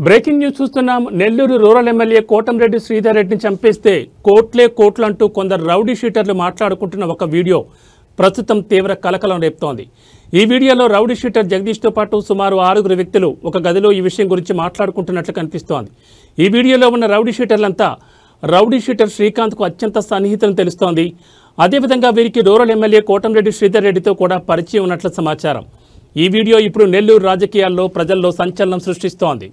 Breaking news చూస్తున్నాం. Nellore rural MLA Kotamreddy Sridhar రెడ్డిని చంపేస్తే కోట్లే కోట్లంటూ కొందరు రౌడీ షీటర్లు మాట్లాడుకుంటున్న ఒక వీడియో ప్రస్తుతం తీవ్ర కలకలం రేపుతోంది. ఈ వీడియోలో రౌడీ షీటర్ జగదీష్తో పాటు సుమారు 6 వ్యక్తులు ఒక గదిలో ఈ విషయం గురించి మాట్లాడుకుంటున్నట్లు కనిపిస్తోంది. ఈ వీడియోలో ఉన్న రౌడీ షీటర్లంతా రౌడీ షీటర్ శ్రీకాంత్కు అత్యంత సన్నిహితులను తెలుస్తోంది. అదేవిధంగా వీరికి రూరల్ ఎమ్మెల్యే కోటంరెడ్డి శ్రీధర్ రెడ్డితో కూడా పరిచయం ఉన్నట్లు సమాచారం. ఈ వీడియో ఇప్పుడు నెల్లూరు రాజకీయాల్లో ప్రజల్లో సంచలనం సృష్టిస్తోంది.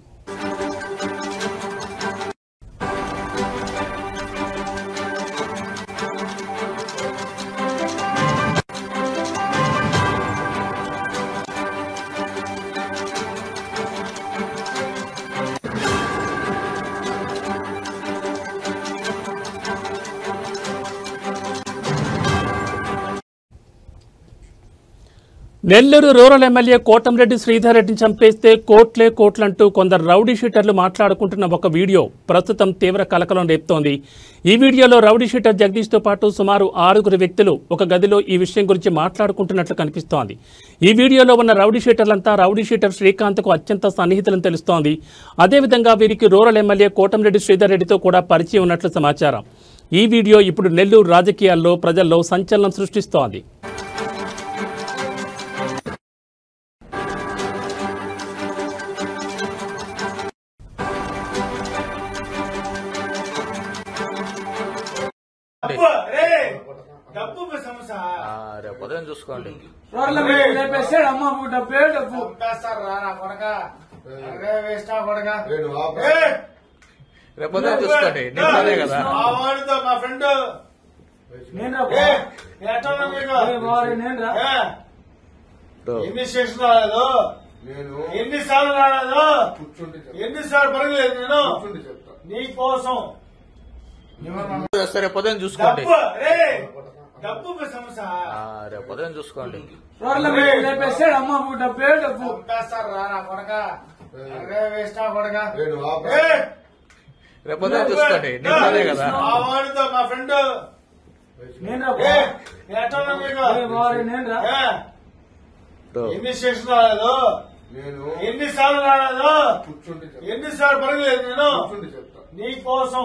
నెల్లూరు రూరల్ ఎమ్మెల్యే కోటంరెడ్డి శ్రీధర్ రెడ్డిని చంపేస్తే కోట్లే కోట్లంటూ కొందరు రౌడీ షీటర్లు మాట్లాడుకుంటున్న ఒక వీడియో ప్రస్తుతం తీవ్ర కలకలం రేపుతోంది. ఈ వీడియోలో రౌడీ షీటర్ జగదీష్తో పాటు సుమారు 6 వ్యక్తులు ఒక గదిలో ఈ విషయం గురించి మాట్లాడుకుంటున్నట్లు కనిపిస్తోంది. ఈ వీడియోలో ఉన్న రౌడీ షీటర్లంతా రౌడీ షీటర్ శ్రీకాంత్కు అత్యంత సన్నిహితులను తెలుస్తోంది. అదేవిధంగా వీరికి రూరల్ ఎమ్మెల్యే కోటంరెడ్డి శ్రీధర్ రెడ్డితో కూడా పరిచయం ఉన్నట్లు సమాచారం. ఈ వీడియో ఇప్పుడు నెల్లూరు రాజకీయాల్లో ప్రజల్లో సంచలనం సృష్టిస్తోంది. రేపు ఉదయం చూసుకోండి. రేపు ఉదయం చూసుకోండి. నిన్ననే కదా మా ఫ్రెండ్ ఎన్ని స్టేషన్ రాలేదు, ఎన్నిసార్లు రాలేదు, ఎన్నిసార్లు పడలేదు. నేను నీ కోసం రేపు ఉదయం చూసుకోండి. డబ్బు సమస్య రేపు ఉదయం చూసుకోండి. రేపు ఉదయం చూసుకోండి. నిన్ననే కదా మా ఫ్రెండ్ ఎన్ని స్టేషన్ రాలేదు, ఎన్నిసార్లు రాలేదు, ఎన్నిసార్లు పడలేదు. నేను నీ కోసం